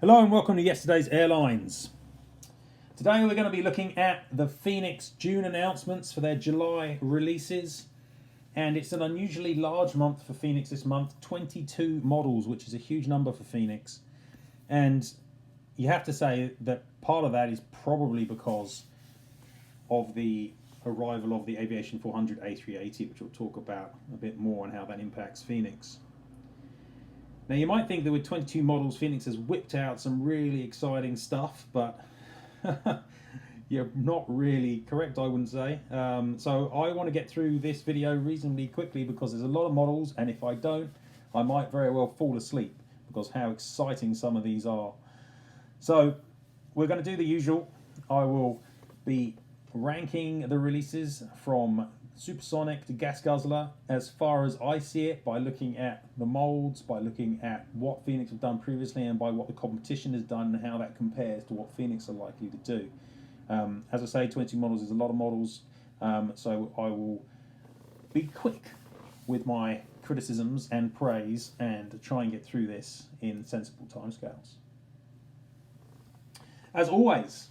Hello and welcome to yesterday's airlines. Today we're going to be looking at the Phoenix June announcements for their July releases, and it's an unusually large month for Phoenix this month, 22 models, which is a huge number for Phoenix. And you have to say that part of that is probably because of the arrival of the Aviation 400 A380, which we'll talk about a bit more and how that impacts Phoenix. Now you might think that with 22 models Phoenix has whipped out some really exciting stuff, but you're not really correct, I wouldn't say. So I want to get through this video reasonably quickly because there's a lot of models, and if I don't, I might very well fall asleep because how exciting some of these are. So we're going to do the usual. I will be ranking the releases from supersonic to gas guzzler as far as I see it, by looking at the molds, by looking at what Phoenix have done previously, and by what the competition has done and how that compares to what Phoenix are likely to do. As I say, 20 models is a lot of models, so I will be quick with my criticisms and praise and try and get through this in sensible timescales. As always,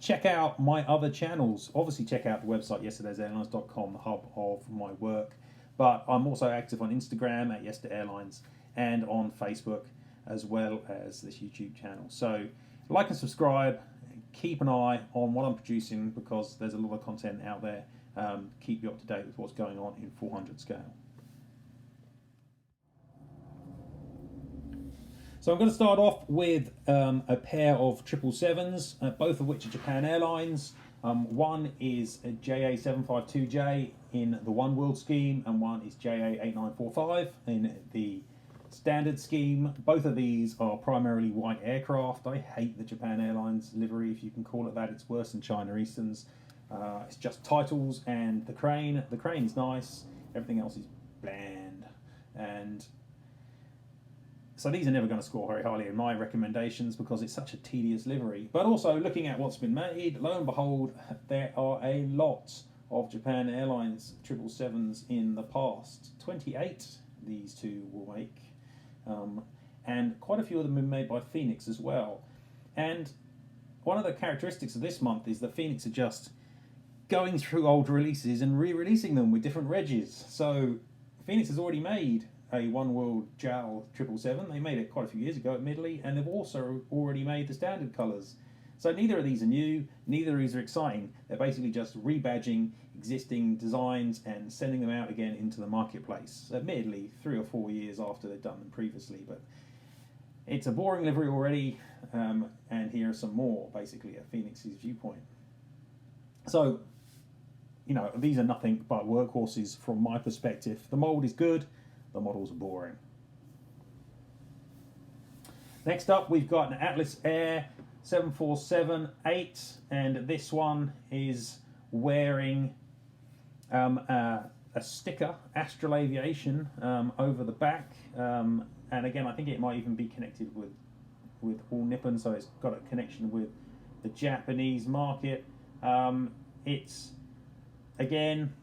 check out my other channels. Obviously, check out the website yesterdaysairlines.com, the hub of my work. But I'm also active on Instagram at yesterdairlines and on Facebook, as well as this YouTube channel. So like and subscribe. Keep an eye on what I'm producing because there's a lot of content out there. Keep you up to date with what's going on in 400 scale. So I'm going to start off with a pair of 777s, both of which are Japan Airlines. One is a JA752J in the One World scheme, and one is JA8945 in the standard scheme. Both of these are primarily white aircraft. I hate the Japan Airlines livery, if you can call it that. It's worse than China Eastern's. It's just titles and the crane. The crane is nice. Everything else is bland. And so these are never going to score very highly in my recommendations because it's such a tedious livery. But also looking at what's been made, lo and behold, there are a lot of Japan Airlines 777s in the past. 28 these two will make. And quite a few of them have been made by Phoenix as well. And one of the characteristics of this month is that Phoenix are just going through old releases and re-releasing them with different regs. So Phoenix has already made a One World JAL 777. They made it quite a few years ago, admittedly, and they've also already made the standard colours. So neither of these are new, neither of these are exciting. They're basically just rebadging existing designs and sending them out again into the marketplace. Admittedly, 3 or 4 years after they've done them previously, but it's a boring livery already, and here are some more, basically, at Phoenix's viewpoint. So, you know, these are nothing but workhorses from my perspective. The mould is good. The models are boring. Next up, we've got an Atlas Air 747-8, and this one is wearing a sticker, Astral Aviation, over the back. And again, I think it might even be connected with All Nippon, so it's got a connection with the Japanese market. It's, again,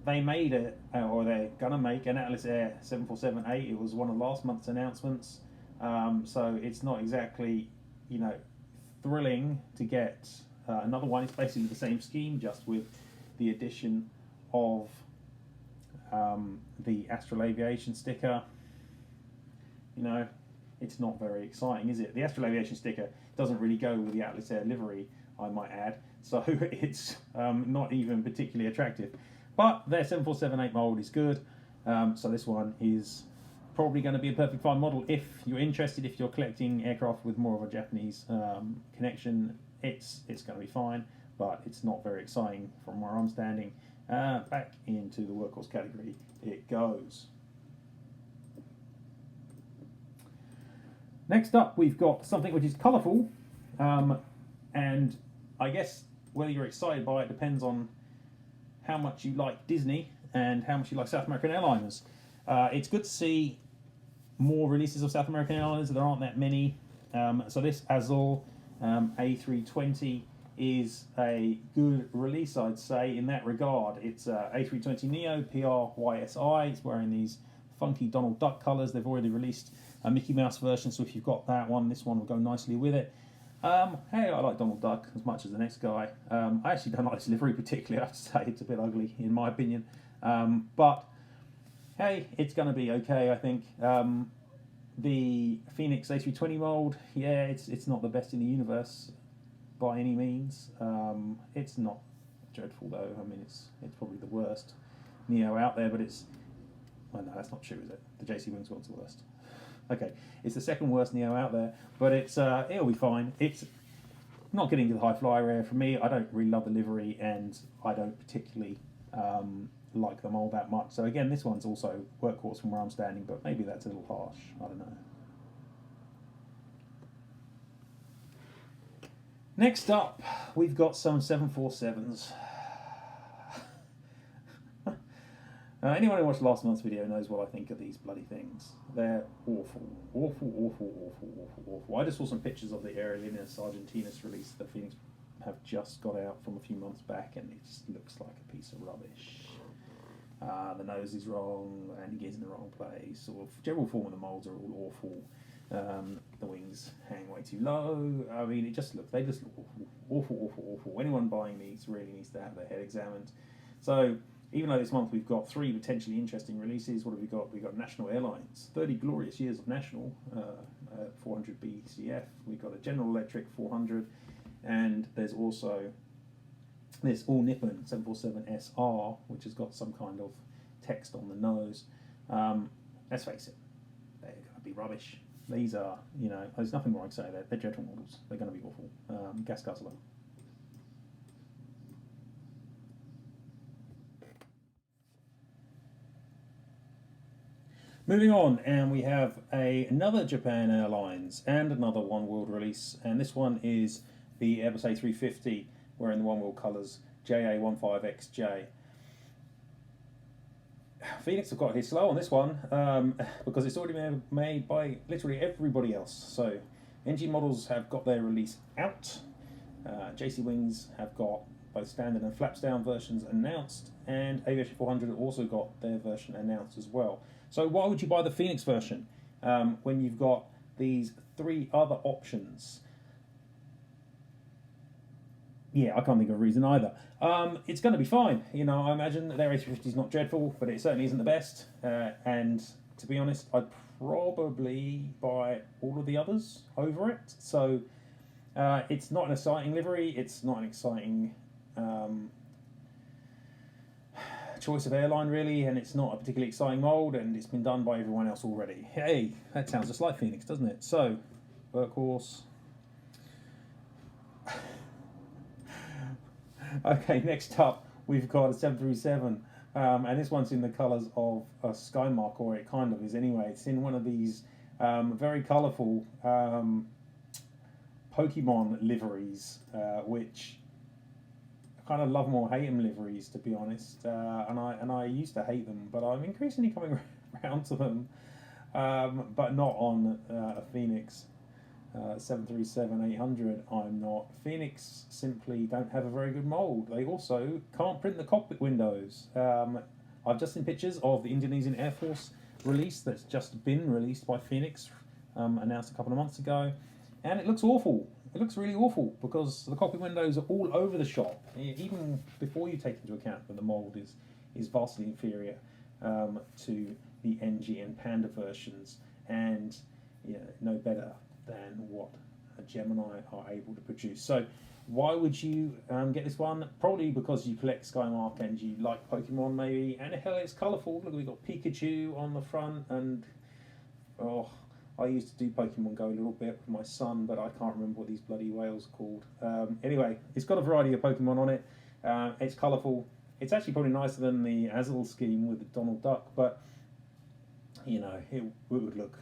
they made it, or they're going to make an Atlas Air 747-8. It was one of last month's announcements. So it's not exactly, you know, thrilling to get another one. It's basically the same scheme, just with the addition of the Astral Aviation sticker. You know, it's not very exciting, is it? The Astral Aviation sticker doesn't really go with the Atlas Air livery, I might add. So it's not even particularly attractive. But their 747-8 mould is good, so this one is probably going to be a perfect fine model if you're interested. If you're collecting aircraft with more of a Japanese connection, it's going to be fine, but it's not very exciting from where I'm standing. Back into the workhorse category it goes. Next up, we've got something which is colourful, and I guess whether you're excited by it depends on how much you like Disney and how much you like South American airliners. It's good to see more releases of South American airliners. There aren't that many. So this Azul A320 is a good release, I'd say, in that regard. It's A320neo PRYSI. It's wearing these funky Donald Duck colours. They've already released a Mickey Mouse version, so if you've got that one, this one will go nicely with it. Hey, I like Donald Duck as much as the next guy. I actually don't like this livery particularly, I have to say. It's a bit ugly, in my opinion. But, hey, it's going to be okay, I think. The Phoenix A320 mould, yeah, it's not the best in the universe by any means. It's not dreadful, though. I mean, it's probably the worst Neo out there, but it's... Well, no, that's not true, is it? The jcwings one's the worst. Okay, it's the second worst Neo out there, but it'll be fine. It's not getting to the high flyer area for me. I don't really love the livery, and I don't particularly like the mould that much. So again, this one's also workhorse from where I'm standing, but maybe that's a little harsh. I don't know. Next up, we've got some 747s. Anyone who watched last month's video knows what I think of these bloody things. They're awful. Awful, awful, awful, awful, awful. I just saw some pictures of the Aer Lingus Argentinas release that Phoenix have just got out from a few months back, and it just looks like a piece of rubbish. The nose is wrong, landing gear's in the wrong place. Sort of general form of the moulds are all awful. The wings hang way too low. I mean, they just look awful, awful, awful, awful. Anyone buying these really needs to have their head examined. So, even though this month we've got 3 potentially interesting releases, what have we got? We've got National Airlines, 30 glorious years of National, 400 BCF. We've got a General Electric 400, and there's also this All Nippon 747 SR, which has got some kind of text on the nose. Let's face it, they're going to be rubbish. These are, there's nothing more I can say. They're dreadful models. They're going to be awful. Gas guzzler. Moving on, and we have another Japan Airlines and another One World release, and this one is the Airbus A350, wearing the One World colours, JA15XJ. Phoenix have got here slow on this one because it's already been made by literally everybody else. So ngmodels have got their release out, jcwings have got both standard and flaps down versions announced, and Aviation 400 also got their version announced as well. So why would you buy the Phoenix version when you've got these 3 other options? Yeah, I can't think of a reason either. It's going to be fine. I imagine that their A350 is not dreadful, but it certainly isn't the best. And to be honest, I'd probably buy all of the others over it. So it's not an exciting livery. It's not an exciting choice of airline, really, and it's not a particularly exciting mould, and it's been done by everyone else already. Hey, that sounds just like Phoenix, doesn't it? So, workhorse. Okay, next up, we've got a 737, and this one's in the colours of a Skymark, or it kind of is anyway. It's in one of these very colourful Pokemon liveries, which I kind of love them or hate them liveries, to be honest. And I used to hate them, but I'm increasingly coming around to them, but not on a Phoenix 737-800. I'm not. Phoenix simply don't have a very good mould. They also can't print the cockpit windows. I've just seen pictures of the Indonesian Air Force release that's just been released by Phoenix, announced a couple of months ago, and it looks awful. It looks really awful because the cockpit windows are all over the shop, even before you take into account that the mould is vastly inferior to the NG and Panda versions, and no better than what a Gemini are able to produce. So why would you get this one? Probably because you collect Skymark and you like Pokemon, maybe, and hell, it's colourful. Look, we've got Pikachu on the front, and I used to do Pokemon Go a little bit with my son, but I can't remember what these bloody whales are called. Anyway, it's got a variety of Pokemon on it. It's colourful. It's actually probably nicer than the Azul scheme with the Donald Duck, but it would look,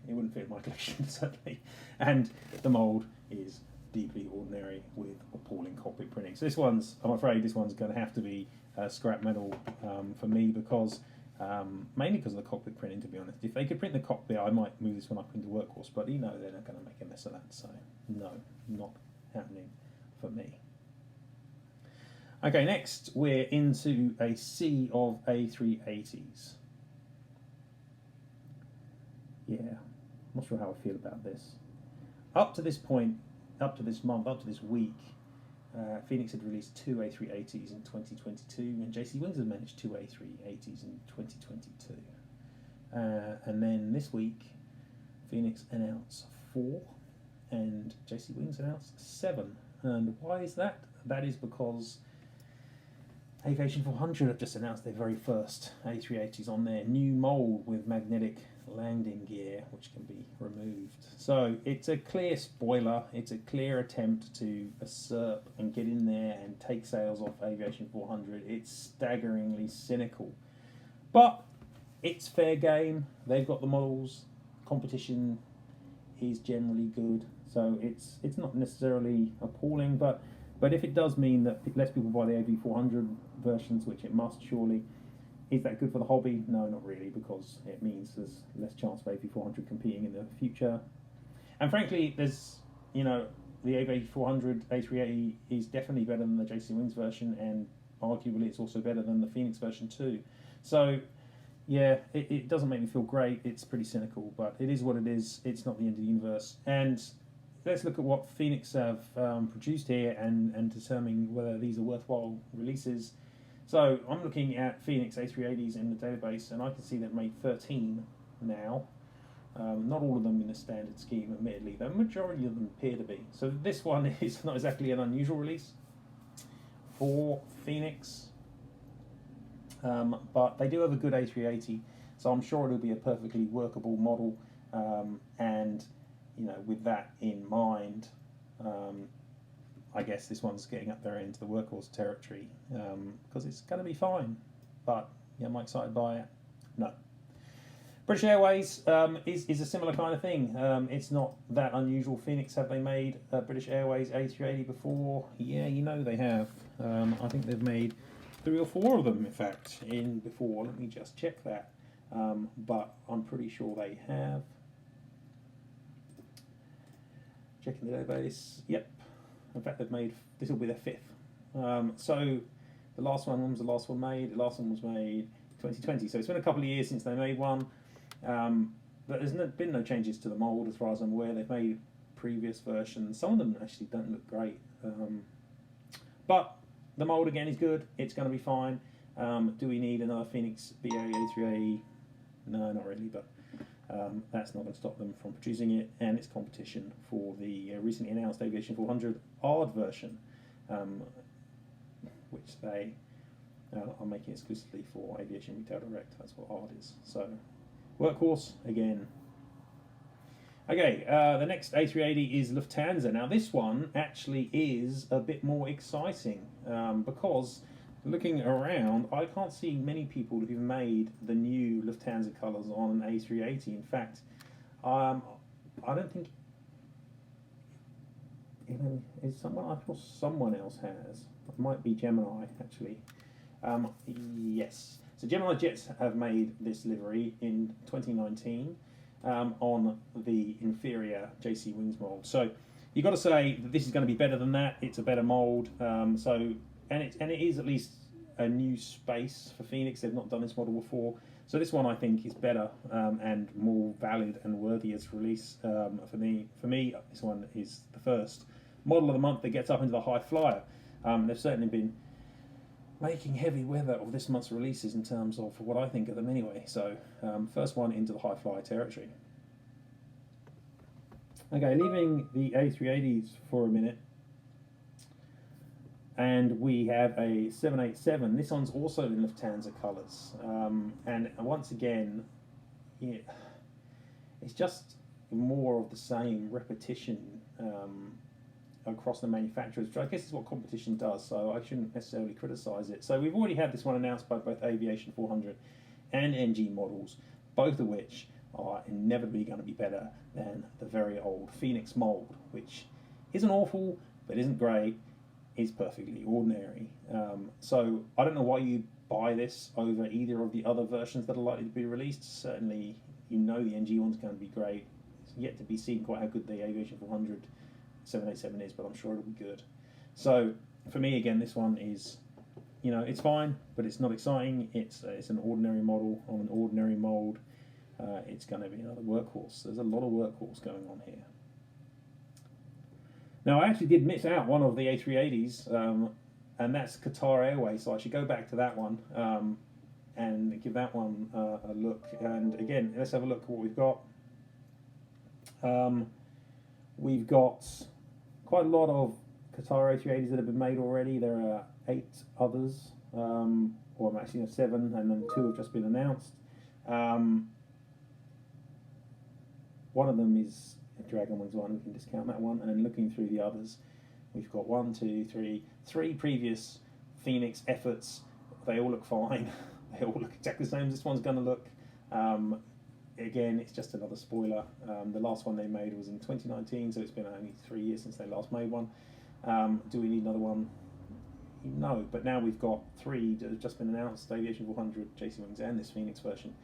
it wouldn't fit my collection certainly. And the mould is deeply ordinary with appalling cockpit printing. So I'm afraid this one's going to have to be scrap metal for me, because mainly because of the cockpit printing, to be honest. If they could print the cockpit, I might move this one up into workhorse, but they're not going to make a mess of that, so no, not happening for me. Okay, next we're into a sea of A380s. Yeah, I'm not sure how I feel about this. Up to this point, up to this month, up to this week, Phoenix had released two A380s in 2022, and JCWings had managed two A380s in 2022. And then this week, Phoenix announced 4, and JCWings announced 7. And why is that? That is because Aviation 400 have just announced their very first A380s on their new mould with magnetic landing gear, which can be removed. So it's a clear spoiler, it's a clear attempt to usurp and get in there and take sales off Aviation 400. It's staggeringly cynical. But it's fair game, they've got the models, competition is generally good, so it's not necessarily appalling, but if it does mean that less people buy the AV400 versions, which it must surely, is that good for the hobby? No, not really, because it means there's less chance of AV400 competing in the future. And frankly, there's, the AV400 A380 is definitely better than the JCWings version, and arguably it's also better than the Phoenix version too. So, yeah, it doesn't make me feel great. It's pretty cynical, but it is what it is. It's not the end of the universe. And let's look at what Phoenix have produced here and determine whether these are worthwhile releases. So I'm looking at Phoenix A380s in the database, and I can see they've made 13 now. Not all of them in the standard scheme, admittedly. The majority of them appear to be. So this one is not exactly an unusual release for Phoenix, but they do have a good A380, so I'm sure it'll be a perfectly workable model. And with that in mind, I guess this one's getting up there into the workhorse territory because it's going to be fine. But am I excited by it? No. British Airways is a similar kind of thing. It's not that unusual. Phoenix, have they made British Airways A380 before? Yeah, they have. I think they've made 3 or 4 of them, in fact, before. Let me just check that. But I'm pretty sure they have. Checking the database. Yep. In fact, this will be their 5th. So the last one, when was the last one made? The last one was made 2020. So it's been a couple of years since they made one. But there's been no changes to the mould as far as I'm aware. They've made previous versions. Some of them actually don't look great. But the mould again is good. It's going to be fine. Do we need another Phoenix BA A380? No, not really, but that's not going to stop them from producing it, and it's competition for the recently announced Aviation 400 ARD version, which they are making exclusively for Aviation Retail Direct. That's what ARD is. So, workhorse again. Okay, the next A380 is Lufthansa. Now, this one actually is a bit more exciting because looking around, I can't see many people who've made the new Lufthansa colours on an A380. In fact, I don't think is someone. I thought someone else has. It might be Gemini actually. Yes. So geminijets have made this livery in 2019 on the inferior JCWings mould. So you've got to say that this is going to be better than that. It's a better mould. And it is at least a new space for Phoenix. They've not done this model before. So this one I think is better and more valid and worthy as release for me. For me, this one is the first model of the month that gets up into the high flyer. They've certainly been making heavy weather of this month's releases in terms of what I think of them anyway. So first one into the high flyer territory. Okay, leaving the A380s for a minute. And we have a 787. This one's also in Lufthansa colours. And once again, it's just more of the same repetition across the manufacturers, which I guess is what competition does, so I shouldn't necessarily criticise it. So we've already had this one announced by both Aviation 400 and ngmodels, both of which are inevitably going to be better than the very old Phoenix mould, which isn't awful, but isn't great. Is perfectly ordinary. So I don't know why you buy this over either of the other versions that are likely to be released. Certainly, the NG one's going to be great. It's yet to be seen quite how good the Aviation 400 787 is, but I'm sure it'll be good. So for me, again, this one is, it's fine, but it's not exciting. It's an ordinary model on an ordinary mould. it's going to be another workhorse. There's a lot of workhorse going on here. Now, I actually did miss out one of the A380s, and that's Qatar Airways, so I should go back to that one and give that one a look. And again, let's have a look at what we've got. We've got quite a lot of Qatar A380s that have been made already. There are 8 others, or actually 7, and then 2 have just been announced. One of them is a Dragon Wings one, we can discount that one, and looking through the others, we've got 3 previous Phoenix efforts. They all look fine. They all look exactly the same as this one's going to look. Again, it's just another spoiler. The last one they made was in 2019, so it's been only 3 years since they last made one. Do we need another one? No, but now we've got 3 that have just been announced: Aviation 400, jcwings, and this Phoenix version.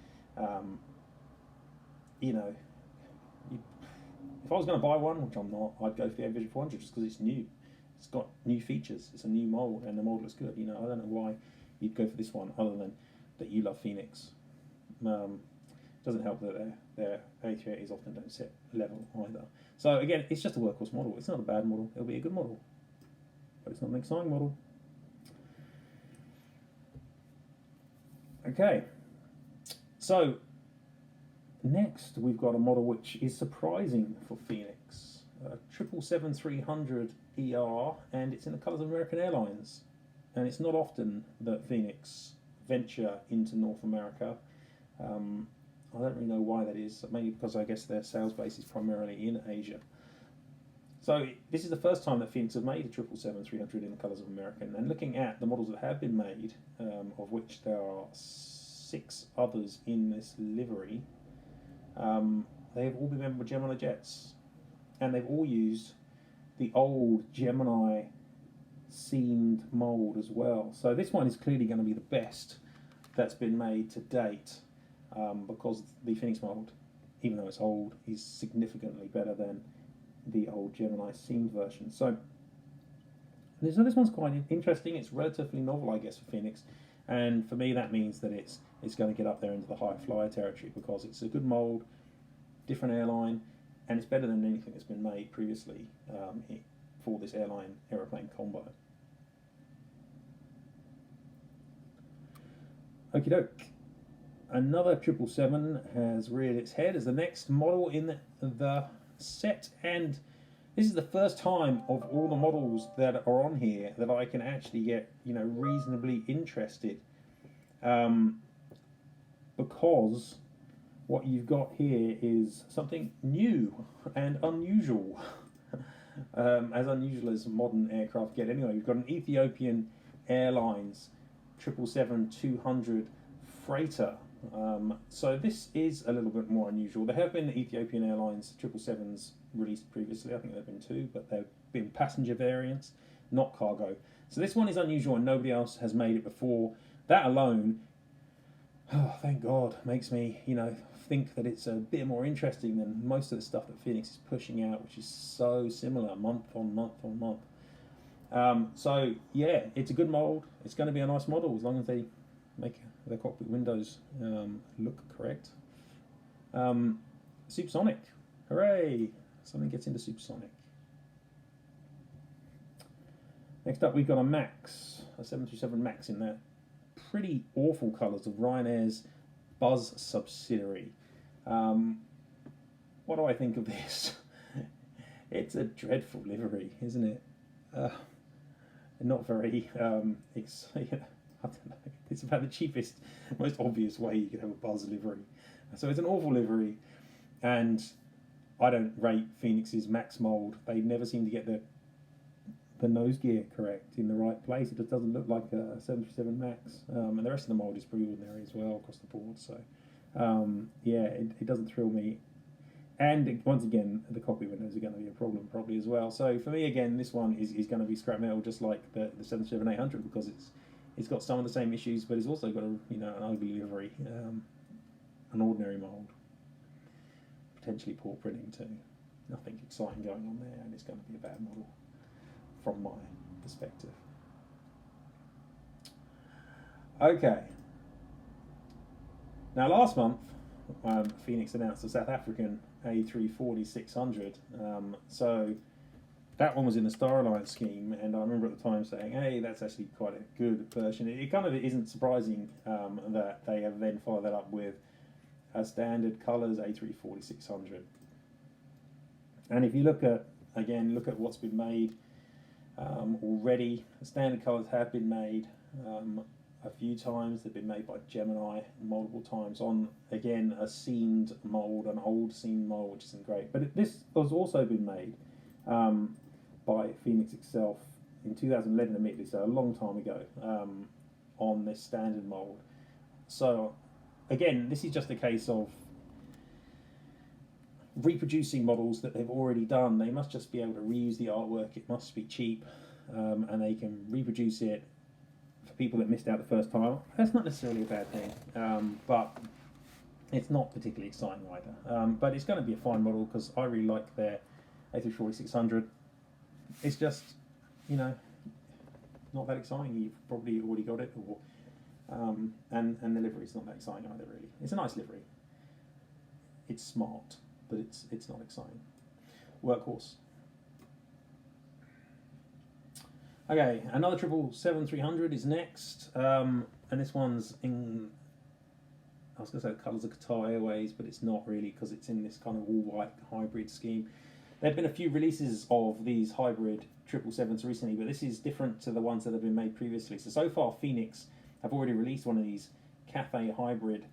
You know, if I was going to buy one, which I'm not, I'd go for the Aviation 400 just because it's new. It's got new features. It's a new mold, and the mold looks good. You know, I don't know why you'd go for this one other than that you love Phoenix. Doesn't help that their A380s often don't sit level either. So again, it's just a workhorse model. It's not a bad model. It'll be a good model, but it's not an exciting model. Okay, so next we've got a model which is surprising for Phoenix, 777-300 ER, and it's in the colours of American Airlines. And it's not often that Phoenix venture into North America. I don't really know why that is, mainly because I guess their sales base is primarily in Asia. So this is the first time that Phoenix have made a 777-300 in the colours of American. And looking at the models that have been made, of which there are 6 others in this livery, they have all been made with geminijets. And they've all used the old Gemini seamed mould as well. So this one is clearly going to be the best that's been made to date, because the Phoenix mould, even though it's old, is significantly better than the old Gemini seamed version. So this one's quite interesting. It's relatively novel, I guess, for Phoenix, and for me that means that it's going to get up there into the high flyer territory because it's a good mould, different airline, and it's better than anything that's been made previously for this airline aeroplane combo. Okie doke. Another 777 has reared its head as the next model in the set, and this is the first time of all the models that are on here that I can actually get, you know, reasonably interested, because what you've got here is something new and unusual, as unusual as modern aircraft get. Anyway, you've got an Ethiopian Airlines 777-200 freighter. So this is a little bit more unusual. There have been Ethiopian Airlines 777s released previously. I think there have been 2, but they've been passenger variants, not cargo. So this one is unusual and nobody else has made it before. That alone, oh, thank God, makes me, you know, think that it's a bit more interesting than most of the stuff that Phoenix is pushing out, which is so similar month on month on month. So yeah, it's a good mold. It's going to be a nice model as long as they make the cockpit windows look correct. Supersonic, hooray! Something gets into supersonic. Next up, we've got a Max, a 737 Max in that pretty awful colours of Ryanair's Buzz subsidiary. What do I think of this? It's a dreadful livery, isn't it? Not very exciting. I don't know. It's about the cheapest, most obvious way you could have a Buzz livery. So it's an awful livery, and I don't rate Phoenix's Max mould. They never seem to get the nose gear correct in the right place. It just doesn't look like a 737 Max, and the rest of the mould is pretty ordinary as well across the board. So yeah, it doesn't thrill me. And once again, the cockpit windows are going to be a problem probably as well. So for me, again, this one is going to be scrap metal, just like the 777-800, because it's got some of the same issues, but it's also got an ugly livery, an ordinary mould, potentially poor printing too. Nothing exciting going on there, and it's going to be a bad model from my perspective. Okay. Now last month Phoenix announced the South African A340-600. So that one was in the Star Alliance scheme, and I remember at the time saying, hey, that's actually quite a good version. It kind of isn't surprising that they have then followed that up with a standard colours A340-600. And if you look at what's been made already, standard colours have been made a few times. They've been made by Gemini multiple times on, again, a seamed mould, an old seamed mould, which isn't great. But this has also been made by Phoenix itself in 2011, admittedly, so a long time ago, on this standard mould. So, again, this is just a case of reproducing models that they've already done. They must just be able to reuse the artwork. It must be cheap, and they can reproduce it for people that missed out the first time. That's not necessarily a bad thing, but it's not particularly exciting either. But it's going to be a fine model because I really like their A340-600. It's just, not that exciting. You've probably already got it, or and the livery's not that exciting either. Really, it's a nice livery. It's smart, but it's not exciting. Workhorse. Okay, another 777-300 is next, and this one's in, I was going to say the colours of Qatar Airways, but it's not really because it's in this kind of all-white hybrid scheme. There have been a few releases of these hybrid 777s recently, but this is different to the ones that have been made previously. So far, Phoenix have already released one of these Cathay hybrid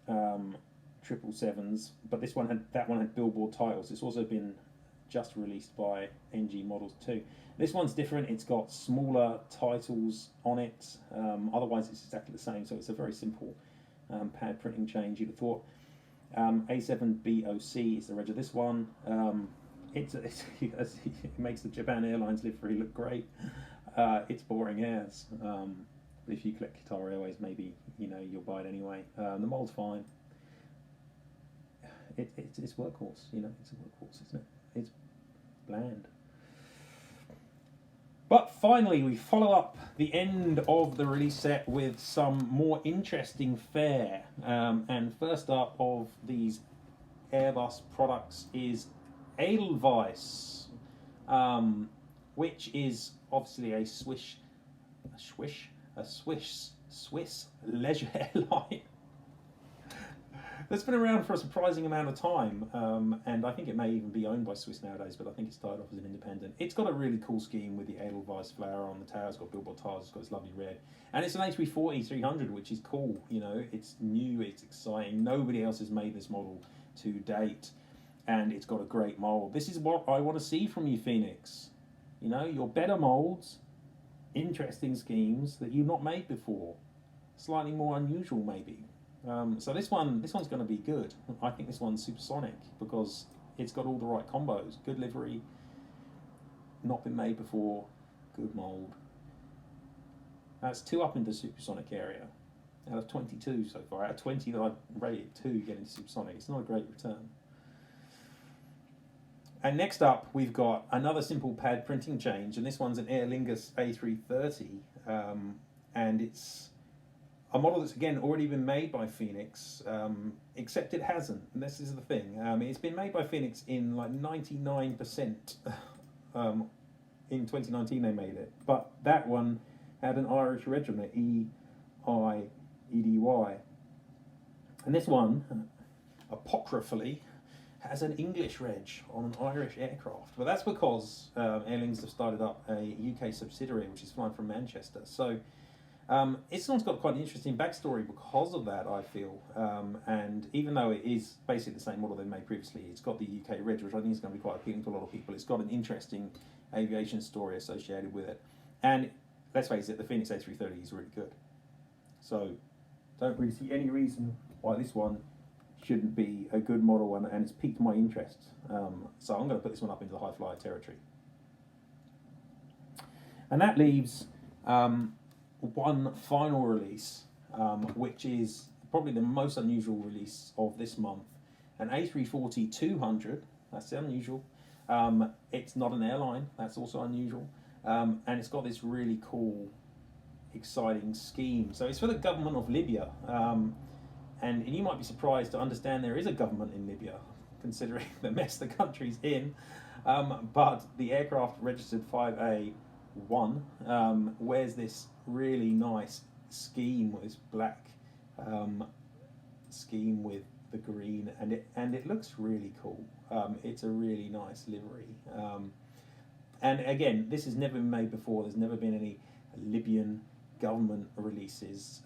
777s, but that one had billboard titles. It's also been just released by ngmodels too. This one's different. It's got smaller titles on it. Otherwise, it's exactly the same. So it's a very simple pad printing change. You'd have thought. A7BOC is the reg of this one. It makes the Japan Airlines livery look great. It's boring as. But if you collect Qatar Airways, maybe you'll buy it anyway. The mold's fine. It's workhorse. It's a workhorse, isn't it? It's bland. But finally, we follow up the end of the release set with some more interesting fare. And first up of these Airbus products is Edelweiss, which is obviously a Swiss leisure airline that's been around for a surprising amount of time, and I think it may even be owned by Swiss nowadays, but I think it started off as an independent. It's got a really cool scheme with the Edelweiss flower on the tower. It's got billboard tiles, it's got this lovely red, and it's an A340-300, which is cool. It's new, it's exciting. Nobody else has made this model to date, and it's got a great mould. This is what I want to see from you, Phoenix. Your better moulds, interesting schemes that you've not made before, slightly more unusual maybe. So this one's going to be good. I think this one's supersonic because it's got all the right combos. Good livery, not been made before, good mould. That's 2 up into supersonic area out of 22 so far. Out of 20 that I've rated, 2 get into supersonic. It's not a great return. And next up, we've got another simple pad printing change, and this one's an Aer Lingus A330, and it's a model that's again already been made by Phoenix, except it hasn't. And this is the thing. It's been made by Phoenix in like 99%. In 2019 they made it, but that one had an Irish reg on it, EIEDY, and this one, apocryphally, has an English reg on an Irish aircraft. But that's because Aer Lingus have started up a UK subsidiary which is flying from Manchester. So this one's got quite an interesting backstory because of that, I feel. And even though it is basically the same model they made previously, it's got the UK reg, which I think is going to be quite appealing to a lot of people. It's got an interesting aviation story associated with it. And let's face it, the Phoenix A330 is really good. So don't really see any reason why this one shouldn't be a good model, and it's piqued my interest. So I'm going to put this one up into the high flyer territory. And that leaves one final release, which is probably the most unusual release of this month, an A340-200. That's unusual. It's not an airline. That's also unusual. And it's got this really cool, exciting scheme. So it's for the government of Libya. and you might be surprised to understand there is a government in Libya, considering the mess the country's in. But the aircraft registered 5A1 wears this really nice scheme with this black scheme with the green, and it looks really cool. It's a really nice livery. And again, this has never been made before. There's never been any Libyan government releases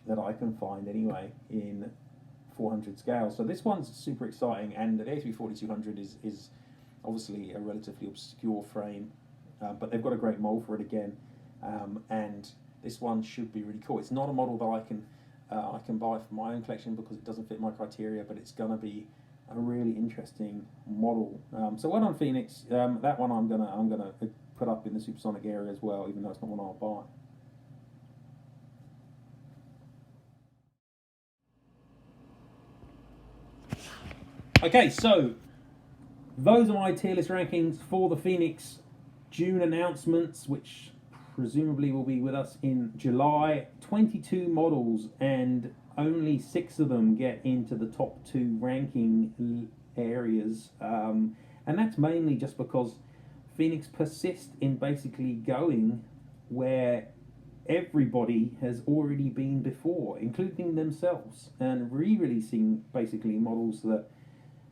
that I can find anyway in 400 scale. So this one's super exciting, and the A340-200 is obviously a relatively obscure frame, but they've got a great mold for it again, and this one should be really cool. It's not a model that I can buy for my own collection because it doesn't fit my criteria, but it's going to be a really interesting model. So well done, Phoenix. That one I'm gonna put up in the supersonic area as well, even though it's not one I'll buy. Okay, so those are my tier list rankings for the Phoenix June announcements, which presumably will be with us in July. 22 models, and only 6 of them get into the top 2 ranking areas, and that's mainly just because Phoenix persist in basically going where everybody has already been before, including themselves, and re-releasing basically models that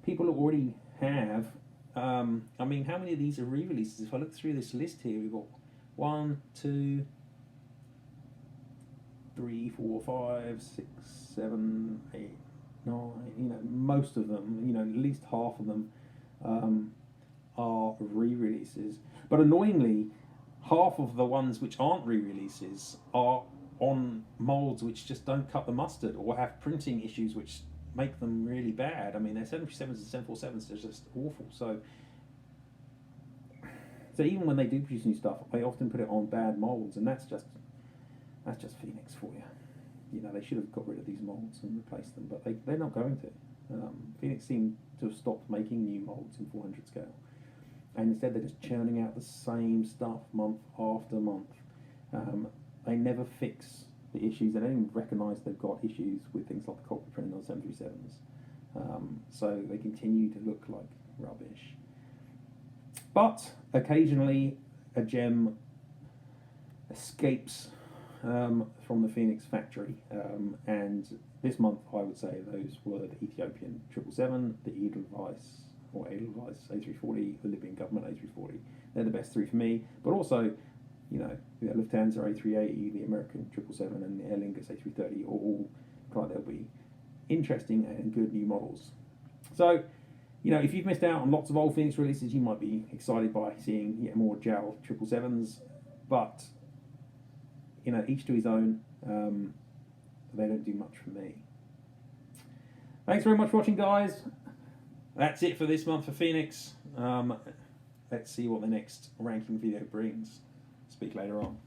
people already have. I mean, how many of these are re-releases? If I look through this list here, we've got 1, 2, 3, 4, 5, 6, 7, 8, 9. You know, most of them, you know, at least half of them are re-releases. But annoyingly, half of the ones which aren't re-releases are on molds which just don't cut the mustard, or have printing issues which make them really bad. I mean, their 737s and 747s are just awful. So even when they do produce new stuff, they often put it on bad molds, and that's just Phoenix for you. You know, they should have got rid of these molds and replaced them, but they're not going to. Phoenix seem to have stopped making new molds in 400 scale, and instead they're just churning out the same stuff month after month. They never fix the issues. They don't even recognise they've got issues with things like the cockpit printing on 737s. So they continue to look like rubbish. But occasionally a gem escapes from the Phoenix factory, and this month I would say those were the Ethiopian 777, the Edelweiss A340, the Libyan government A340. They're the best 3 for me, but also, you know, the Lufthansa A380, the American 777, and the Aer Lingus A330 all look like they'll be interesting and good new models. So, you know, if you've missed out on lots of old Phoenix releases, you might be excited by seeing yet more JAL 777s, but, you know, each to his own. They don't do much for me. Thanks very much for watching, guys. That's it for this month for Phoenix. Let's see what the next ranking video brings. Speak later on.